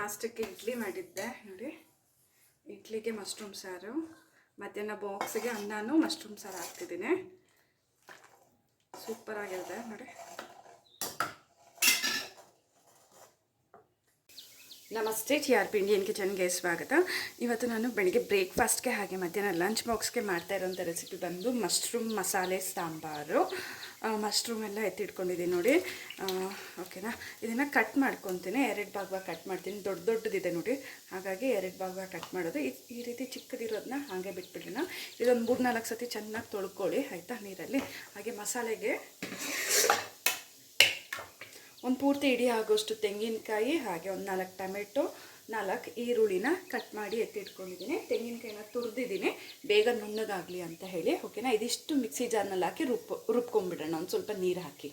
ನಾಷ್ಟಕ್ಕೆ ಇಡ್ಲಿ ಮಾಡಿದ್ದೆ ನೋಡಿ. ಇಡ್ಲಿಗೆ ಮಶ್ರೂಮ್ ಸಾರು, ಮಧ್ಯಾಹ್ನ ಬಾಕ್ಸಿಗೆ ಅನ್ನನೂ ಮಶ್ರೂಮ್ ಸಾರು ಹಾಕ್ತಿದ್ದೀನಿ. ಸೂಪರ್ ಆಗಿರುತ್ತೆ ನೋಡಿ. ನಮಸ್ತೆ, TRP ಇಂಡಿಯನ್ ಕಿಚನ್ಗೆ ಸ್ವಾಗತ. ಇವತ್ತು ನಾನು ಬೆಳಿಗ್ಗೆ ಬ್ರೇಕ್ಫಾಸ್ಟ್ಗೆ ಹಾಗೆ ಮಧ್ಯಾಹ್ನ ಲಂಚ್ ಬಾಕ್ಸ್ಗೆ ಮಾಡ್ತಾ ಇರೋಂಥ ರೆಸಿಪಿ ಬಂದು ಮಶ್ರೂಮ್ ಮಸಾಲೆ ಸಾಂಬಾರು. ಮಶ್ರೂಮ್ ಎಲ್ಲ ಎತ್ತಿಟ್ಕೊಂಡಿದ್ದೀನಿ ನೋಡಿ. ಓಕೆನಾ, ಇದನ್ನು ಕಟ್ ಮಾಡ್ಕೊತೀನಿ. 2 ಭಾಗವಾಗಿ ಕಟ್ ಮಾಡ್ತೀನಿ. ದೊಡ್ಡದಿದೆ ನೋಡಿ, ಹಾಗಾಗಿ 2 ಭಾಗವಾಗಿ ಕಟ್ ಮಾಡೋದು. ಈ ರೀತಿ ಚಿಕ್ಕದಿರೋದನ್ನ ಹಾಗೆ ಬಿಟ್ಬಿಡೋಣ. ಇದೊಂದು 3-4 ಸತಿ ಚೆನ್ನಾಗಿ ತೊಳ್ಕೊಳ್ಳಿ ಆಯಿತಾ ನೀರಲ್ಲಿ. ಹಾಗೆ ಮಸಾಲೆಗೆ ಒಂದು ಪೂರ್ತಿ ಇಡೀ ಆಗೋಷ್ಟು ತೆಂಗಿನಕಾಯಿ, ಹಾಗೆ ಒಂದು 4 ಟೊಮೆಟೊ, 4 ಈರುಳ್ಳಿನ ಕಟ್ ಮಾಡಿ ಎತ್ತಿಟ್ಕೊಂಡಿದ್ದೀನಿ. ತೆಂಗಿನಕಾಯಿನ ತುರಿದಿದ್ದೀನಿ ಬೇಗ ನುಣ್ಣಗಾಗಲಿ ಅಂತ ಹೇಳಿ. ಓಕೆನಾ, ಇದಿಷ್ಟು ಮಿಕ್ಸಿ ಜಾರ್ನಲ್ಲಿ ಹಾಕಿ ರುಬ್ಕೊಂಡ್ಬಿಡೋಣ ಒಂದು ಸ್ವಲ್ಪ ನೀರು ಹಾಕಿ.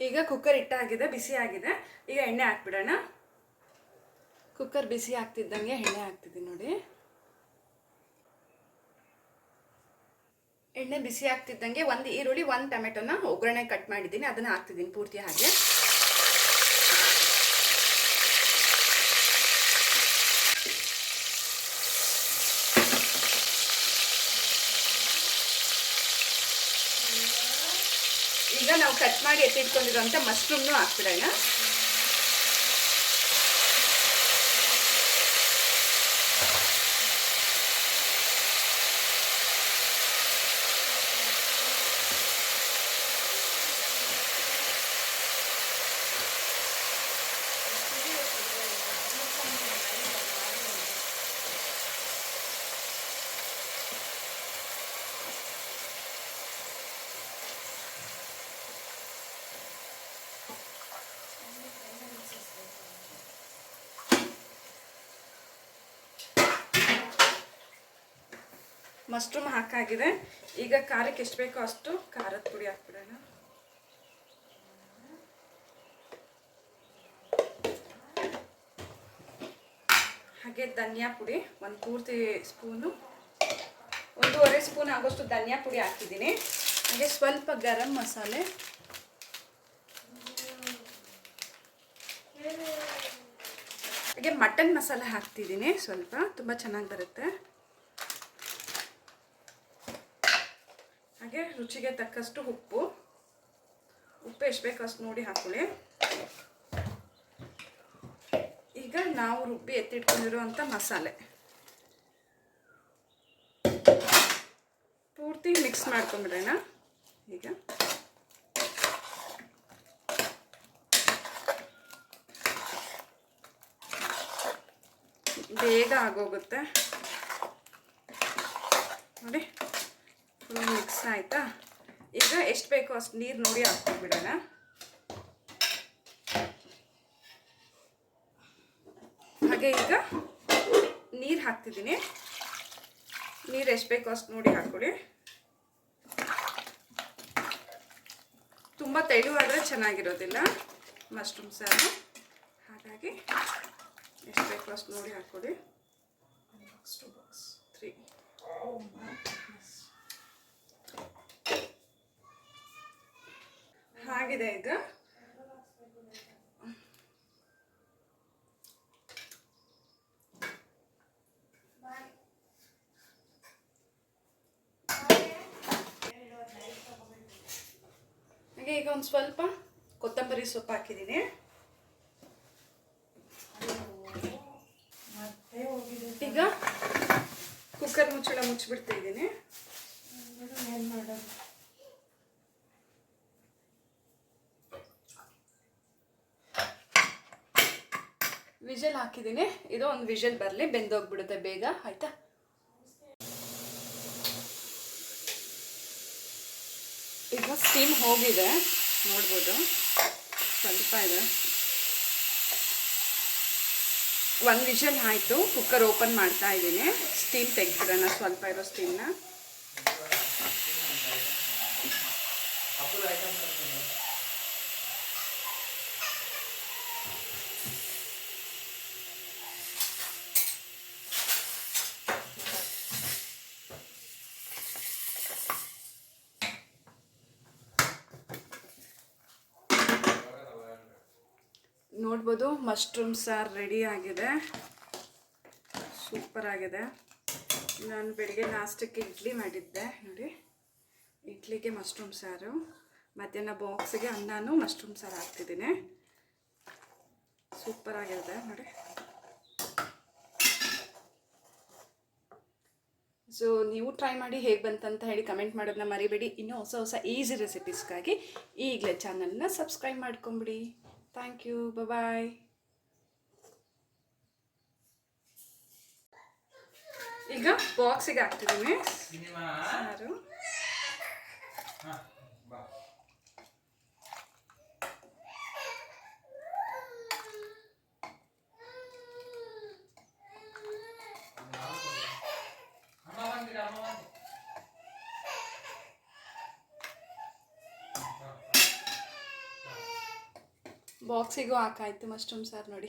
ಈಗ ಕುಕ್ಕರ್ ಇಟ್ಟಾಗಿದೆ, ಬಿಸಿ ಆಗಿದೆ. ಈಗ ಎಣ್ಣೆ ಹಾಕ್ಬಿಡೋಣ. ಕುಕ್ಕರ್ ಬಿಸಿ ಆಗ್ತಿದ್ದಂಗೆ ಎಣ್ಣೆ ಹಾಕ್ತಿದ್ದೀನಿ ನೋಡಿ. ಎಣ್ಣೆ ಬಿಸಿ ಆಗ್ತಿದ್ದಂಗೆ 1 ಈರುಳ್ಳಿ 1 ಟೊಮೆಟೊನ ಒಗ್ಗರಣೆ ಕಟ್ ಮಾಡಿದ್ದೀನಿ, ಅದನ್ನು ಹಾಕ್ತಿದ್ದೀನಿ ಪೂರ್ತಿ ಹಾಗೆ. ಈಗ ನಾವು ಕಟ್ ಮಾಡಿ ಎತ್ತಿಟ್ಕೊಂಡಿರೋಂಥ ಮಶ್ರೂಮ್ನು ಹಾಕ್ಬಿಡೋಣ. ಮಶ್ರೂಮ್ ಹಾಕಾಗಿದೆ. ಈಗ ಖಾರಕ್ಕೆ ಎಷ್ಟು ಬೇಕೋ ಅಷ್ಟು ಖಾರದ ಪುಡಿ ಹಾಕ್ಬಿಡೋಣ. ಹಾಗೆ ಧನಿಯಾ ಪುಡಿ ಒಂದು ಪೂರ್ತಿ ಸ್ಪೂನು, 1.5 ಸ್ಪೂನ್ ಆಗೋಷ್ಟು ಧನಿಯಾ ಪುಡಿ ಹಾಕಿದ್ದೀನಿ. ಹಾಗೆ ಸ್ವಲ್ಪ ಗರಂ ಮಸಾಲೆ, ಹಾಗೆ ಮಟನ್ ಮಸಾಲೆ ಹಾಕ್ತಿದ್ದೀನಿ ಸ್ವಲ್ಪ, ತುಂಬ ಚೆನ್ನಾಗಿ ಬರುತ್ತೆ. ಹಾಗೆ ರುಚಿಗೆ ತಕ್ಕಷ್ಟು ಉಪ್ಪು ಎಷ್ಟು ಬೇಕೋ ಅಷ್ಟು ನೋಡಿ ಹಾಕೊಳ್ಳಿ. ಈಗ ನಾವು ರುಬ್ಬಿ ಎತ್ತಿಟ್ಕೊಂಡಿರುವಂಥ ಮಸಾಲೆ ಪೂರ್ತಿ ಮಿಕ್ಸ್ ಮಾಡ್ಕೊಂಡ್ಬಿಡೋಣ. ಈಗ ಬೇಗ ಆಗೋಗುತ್ತೆ ನೋಡಿ. ಫುಲ್ ಮಿಕ್ಸ್ ಆಯಿತಾ? ಈಗ ಎಷ್ಟು ಬೇಕೋ ಅಷ್ಟು ನೀರು ನೋಡಿ ಹಾಕ್ಬಿಡೋಣ. ಹಾಗೆ ಈಗ ನೀರು ಹಾಕ್ತಿದ್ದೀನಿ. ನೀರು ಎಷ್ಟು ಬೇಕೋ ಅಷ್ಟು ನೋಡಿ ಹಾಕ್ಕೊಳ್ಳಿ. ತುಂಬ ತೆಳುವಾದರೆ ಚೆನ್ನಾಗಿರೋದಿಲ್ಲ ಮಶ್ರೂಮ್ ಸಾರು, ಹಾಗಾಗಿ ಎಷ್ಟು ಬೇಕೋ ಅಷ್ಟು ನೋಡಿ ಹಾಕ್ಕೊಳ್ಳಿ. 3 ಆಗಿದೆ. ಈಗ ಹಾಗೆ ಈಗ ಒಂದು ಸ್ವಲ್ಪ ಕೊತ್ತಂಬರಿ ಸೊಪ್ಪು ಹಾಕಿದ್ದೀನಿ. ಈಗ ಕುಕ್ಕರ್ ಮುಚ್ಚಳ ಮುಚ್ಚಿಬಿಡ್ತಾ ಇದ್ದೀನಿ. ವಿಷಲ್ ಹಾಕಿದ್ದೀನಿ. ಇದು ಒಂದು ವಿಷಲ್ ಬರಲಿ, ಬೆಂದೋಗ್ಬಿಡುತ್ತೆ ಬೇಗ ಆಯಿತಾ. ಈಗ ಸ್ಟೀಮ್ ಹೋಗಿದೆ ನೋಡ್ಬೋದು, ಸ್ವಲ್ಪ ಇದೆ. 1 ವಿಷಲ್ ಆಯಿತು. ಕುಕ್ಕರ್ ಓಪನ್ ಮಾಡ್ತಾ ಇದ್ದೀನಿ. ಸ್ಟೀಮ್ ತೆಗೆದ್ಬಿಡೋಣ, ಸ್ವಲ್ಪ ಇರೋ ಸ್ಟೀಮ್ನ. ನೋಡ್ಬೋದು ಮಶ್ರೂಮ್ ಸಾರು ರೆಡಿ ಆಗಿದೆ, ಸೂಪರ್ ಆಗಿದೆ. ನಾನು ಬೆಳಿಗ್ಗೆ ನಾಷ್ಟಕ್ಕೆ ಇಡ್ಲಿ ಮಾಡಿದ್ದೆ ನೋಡಿ, ಇಡ್ಲಿಗೆ ಮಶ್ರೂಮ್ ಸಾರು, ಮಧ್ಯಾಹ್ನ ಬಾಕ್ಸಿಗೆ ಅನ್ನನೂ ಮಶ್ರೂಮ್ ಸಾರು ಹಾಕ್ತಿದ್ದೀನಿ. ಸೂಪರ್ ಆಗಿದೆ ನೋಡಿ. ಸೊ ನೀವು ಟ್ರೈ ಮಾಡಿ ಹೇಗೆ ಬಂತಂತ ಹೇಳಿ ಕಮೆಂಟ್ ಮಾಡೋದನ್ನ ಮರಿಬೇಡಿ. ಇನ್ನೂ ಹೊಸ ಹೊಸ ಈಸಿ ರೆಸಿಪೀಸ್ಗಾಗಿ ಈಗಲೇ ಚಾನಲ್ನ ಸಬ್ಸ್ಕ್ರೈಬ್ ಮಾಡ್ಕೊಂಬಿಡಿ. ಥ್ಯಾಂಕ್ ಯು, ಬಾಯ್. ಈಗ ಬಾಕ್ಸಿಗೆ ಹಾಕ್ತಿದ್ದೀನಿ ಸಾರು. ಬಾಕ್ಸಿಗೂ ಹಾಕಾಯ್ತು ಮಶ್ರೂಮ್ ಸಾರು ನೋಡಿ.